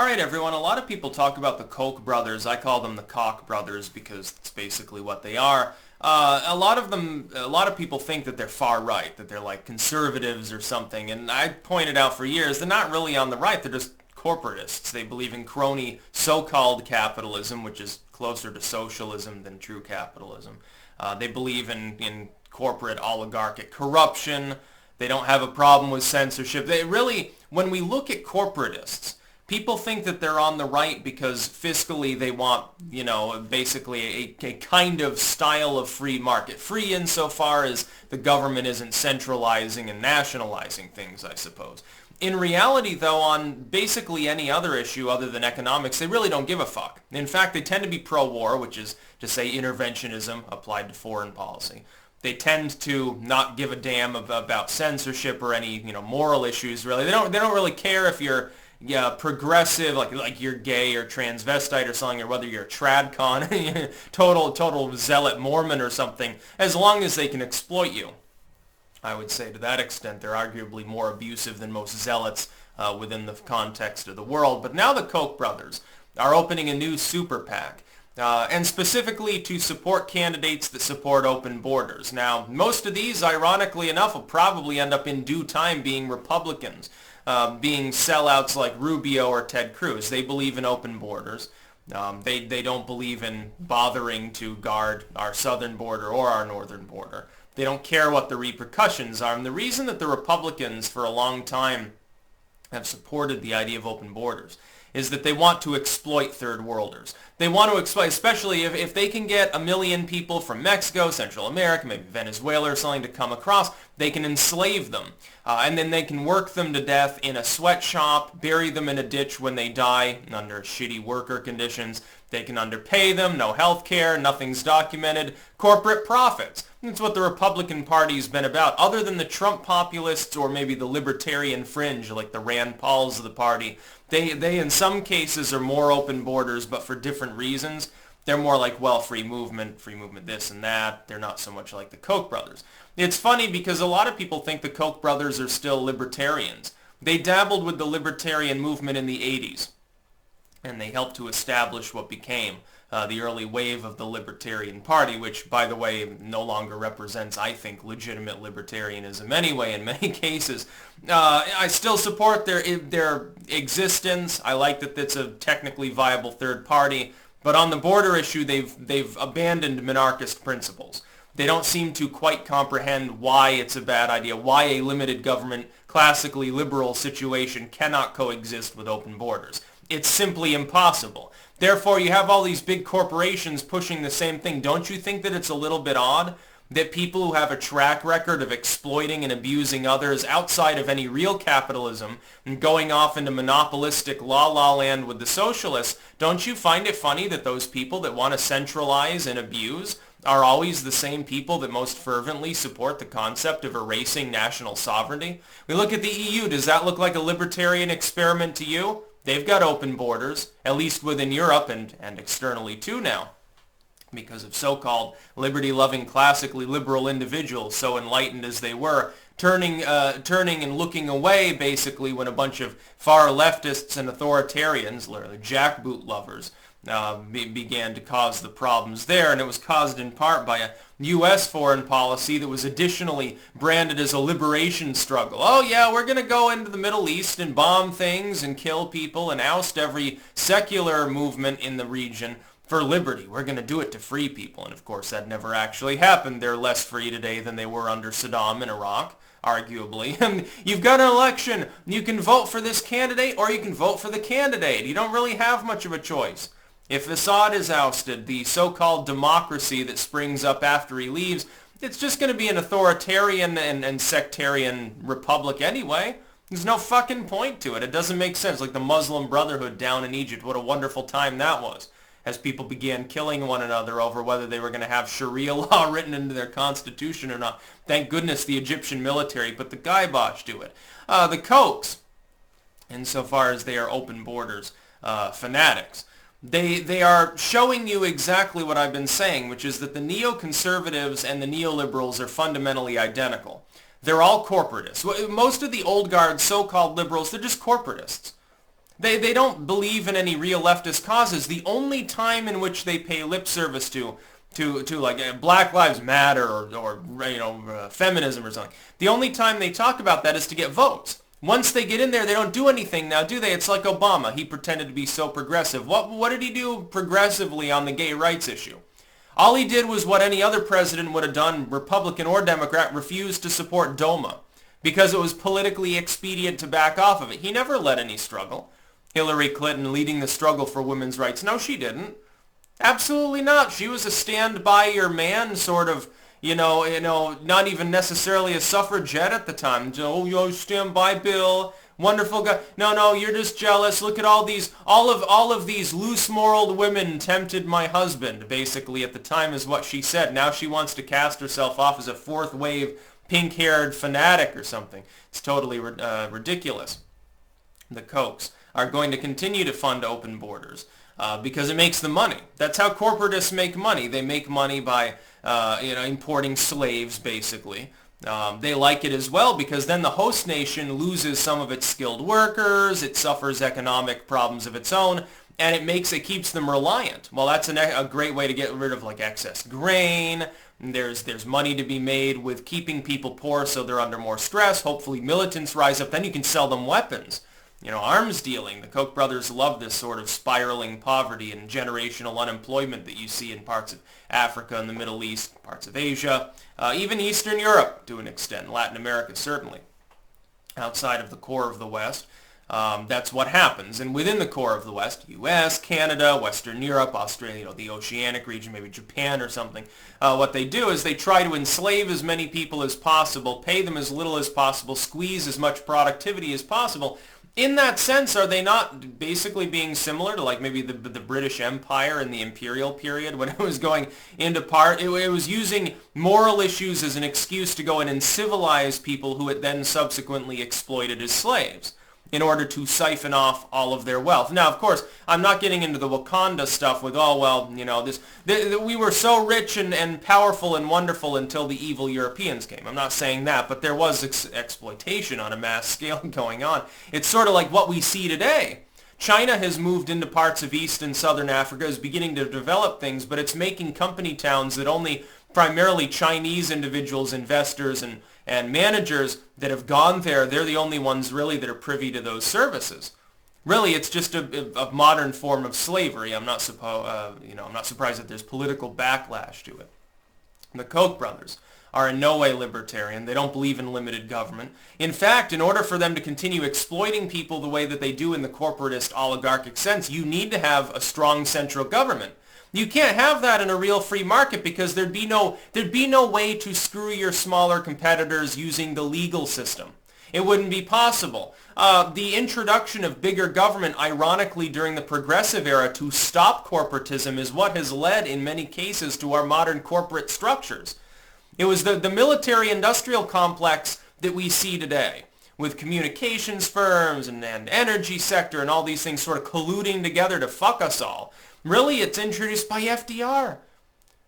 Alright everyone, a lot of people talk about the Koch brothers. I call them the Koch brothers because it's basically what they are. A lot of people think that they're far right, that they're like conservatives or something, and I pointed out for years they're not really on the right, they're just corporatists. They believe in crony so-called capitalism, which is closer to socialism than true capitalism. They believe in corporate oligarchic corruption. They don't have a problem with censorship. They really, when we look at corporatists, people think that they're on the right because fiscally they want, basically a kind of style of free market. Free insofar as the government isn't centralizing and nationalizing things, I suppose. In reality, though, on basically any other issue other than economics, they really don't give a fuck. In fact, they tend to be pro-war, which is to say interventionism applied to foreign policy. They tend to not give a damn about censorship or any, moral issues, really. They don't really care if you're progressive, like you're gay or transvestite or something, or whether you're a tradcon, total zealot Mormon or something, as long as they can exploit you. I would say to that extent they're arguably more abusive than most zealots within the context of the world. But now the Koch brothers are opening a new SuperPAC, and specifically to support candidates that support open borders. Now, most of these, ironically enough, will probably end up in due time being Republicans, being sellouts like Rubio or Ted Cruz. They believe in open borders. They don't believe in bothering to guard our southern border or our northern border. They don't care what the repercussions are. And the reason that the Republicans for a long time have supported the idea of open borders is that they want to exploit third worlders. They want to exploit, especially if they can get 1 million people from Mexico, Central America, maybe Venezuela or something to come across, they can enslave them. And then they can work them to death in a sweatshop, bury them in a ditch when they die under shitty worker conditions. They can underpay them, no health care, nothing's documented, corporate profits. That's what the Republican Party's been about. Other than the Trump populists or maybe the libertarian fringe, like the Rand Pauls of the party, they in some cases are more open borders, but for different reasons. They're more like, well, free movement this and that. They're not so much like the Koch brothers. It's funny because a lot of people think the Koch brothers are still libertarians. They dabbled with the libertarian movement in the 80s, and they helped to establish what became the early wave of the Libertarian Party, which, by the way, no longer represents, I think, legitimate libertarianism anyway in many cases. I still support their existence. I like that it's a technically viable third party. But on the border issue, they've abandoned monarchist principles. They don't seem to quite comprehend why it's a bad idea, why a limited government, classically liberal situation cannot coexist with open borders. It's simply impossible. Therefore, you have all these big corporations pushing the same thing. Don't you think that it's a little bit odd that people who have a track record of exploiting and abusing others outside of any real capitalism and going off into monopolistic la-la land with the socialists, don't you find it funny that those people that want to centralize and abuse are always the same people that most fervently support the concept of erasing national sovereignty? We look at the EU. Does that look like a libertarian experiment to you? They've got open borders, at least within Europe and externally too now, because of so-called liberty-loving, classically liberal individuals, so enlightened as they were, turning and looking away, basically, when a bunch of far leftists and authoritarians, literally jackboot lovers, began to cause the problems there, and it was caused in part by a U.S. foreign policy that was additionally branded as a liberation struggle. Oh yeah, we're going to go into the Middle East and bomb things and kill people and oust every secular movement in the region for liberty. We're going to do it to free people. And of course that never actually happened. They're less free today than they were under Saddam in Iraq, arguably. And you've got an election. You can vote for this candidate or you can vote for the candidate. You don't really have much of a choice. If Assad is ousted, the so-called democracy that springs up after he leaves, it's just going to be an authoritarian and sectarian republic anyway. There's no fucking point to it. It doesn't make sense. Like the Muslim Brotherhood down in Egypt, what a wonderful time that was, as people began killing one another over whether they were going to have Sharia law written into their constitution or not. Thank goodness the Egyptian military put the kibosh to it. The Kochs, insofar as they are open borders fanatics, They are showing you exactly what I've been saying, which is that the neoconservatives and the neoliberals are fundamentally identical. They're all corporatists. Most of the old guard so-called liberals, they're just corporatists. They don't believe in any real leftist causes. The only time in which they pay lip service to like Black Lives Matter or feminism or something, the only time they talk about that is to get votes. Once they get in there, they don't do anything now, do they? It's like Obama. He pretended to be so progressive. What did he do progressively on the gay rights issue? All he did was what any other president would have done, Republican or Democrat, refused to support DOMA because it was politically expedient to back off of it. He never led any struggle. Hillary Clinton leading the struggle for women's rights. No, she didn't. Absolutely not. She was a stand by your man sort of, not even necessarily a suffragette at the time. Oh, stand by Bill. Wonderful guy. No, you're just jealous. Look at all of these loose-moraled women tempted my husband, basically, at the time is what she said. Now she wants to cast herself off as a fourth-wave, pink-haired fanatic or something. It's totally ridiculous. The Kochs are going to continue to fund open borders because it makes them money. That's how corporatists make money. They make money by importing slaves, basically. They like it as well because then the host nation loses some of its skilled workers, it suffers economic problems of its own, and it keeps them reliant. Well, that's a great way to get rid of like excess grain. There's money to be made with keeping people poor so they're under more stress. Hopefully militants rise up. Then you can sell them weapons. Arms dealing. The Koch brothers love this sort of spiraling poverty and generational unemployment that you see in parts of Africa and the Middle East, parts of Asia, even Eastern Europe to an extent, Latin America certainly. Outside of the core of the West, that's what happens. And within the core of the West, U.S., Canada, Western Europe, Australia, the Oceanic region, maybe Japan or something, what they do is they try to enslave as many people as possible, pay them as little as possible, squeeze as much productivity as possible. In that sense, are they not basically being similar to like maybe the British Empire in the imperial period when it was going into part? It was using moral issues as an excuse to go in and civilize people who it then subsequently exploited as slaves in order to siphon off all of their wealth. Now, of course, I'm not getting into the Wakanda stuff with, we were so rich and powerful and wonderful until the evil Europeans came. I'm not saying that, but there was exploitation on a mass scale going on. It's sort of like what we see today. China has moved into parts of East and Southern Africa, is beginning to develop things, but it's making company towns that only primarily Chinese individuals, investors, and managers that have gone there, they're the only ones really that are privy to those services. Really, it's just a modern form of slavery. I'm not surprised that there's political backlash to it. The Koch brothers are in no way libertarian. They don't believe in limited government. In fact, in order for them to continue exploiting people the way that they do in the corporatist oligarchic sense, you need to have a strong central government. You can't have that in a real free market because there'd be no way to screw your smaller competitors using the legal system. It wouldn't be possible. The introduction of bigger government, ironically, during the progressive era to stop corporatism is what has led, in many cases, to our modern corporate structures. It was the military-industrial complex that we see today, with communications firms and energy sector and all these things sort of colluding together to fuck us all. Really, it's introduced by FDR.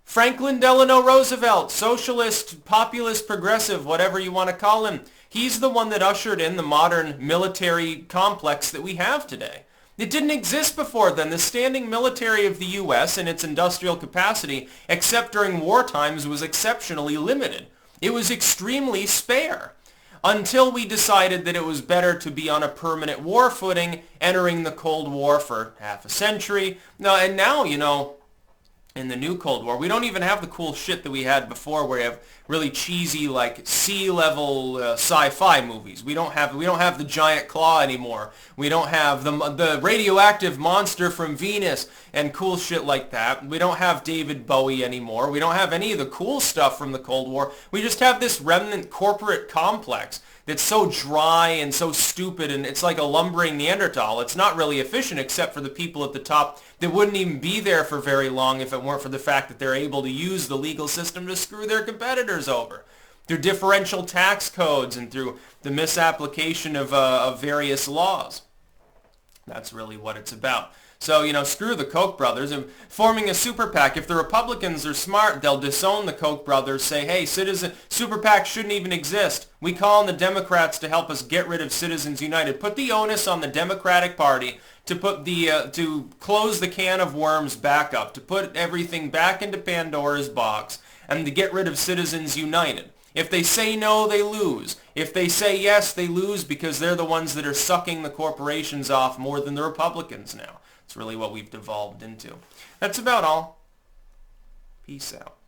Franklin Delano Roosevelt, socialist, populist, progressive, whatever you want to call him. He's the one that ushered in the modern military complex that we have today. It didn't exist before then. The standing military of the U.S. and its industrial capacity, except during war times, was exceptionally limited. It was extremely spare. Until we decided that it was better to be on a permanent war footing, entering the Cold War for half a century. And now, in the new Cold War, we don't even have the cool shit that we had before where you have really cheesy, like, sea-level sci-fi movies. We don't have the giant claw anymore. We don't have the radioactive monster from Venus and cool shit like that. We don't have David Bowie anymore. We don't have any of the cool stuff from the Cold War. We just have this remnant corporate complex that's so dry and so stupid, and it's like a lumbering Neanderthal. It's not really efficient except for the people at the top that wouldn't even be there for very long if it weren't for the fact that they're able to use the legal system to screw their competitors over through differential tax codes and through the misapplication of various laws. That's really what it's about. So, screw the Koch brothers and forming a super PAC. If the Republicans are smart, they'll disown the Koch brothers, say, hey, super PAC shouldn't even exist. We call on the Democrats to help us get rid of Citizens United. Put the onus on the Democratic Party to to close the can of worms back up, to put everything back into Pandora's box, and to get rid of Citizens United. If they say no, they lose. If they say yes, they lose because they're the ones that are sucking the corporations off more than the Republicans now. It's really what we've devolved into. That's about all. Peace out.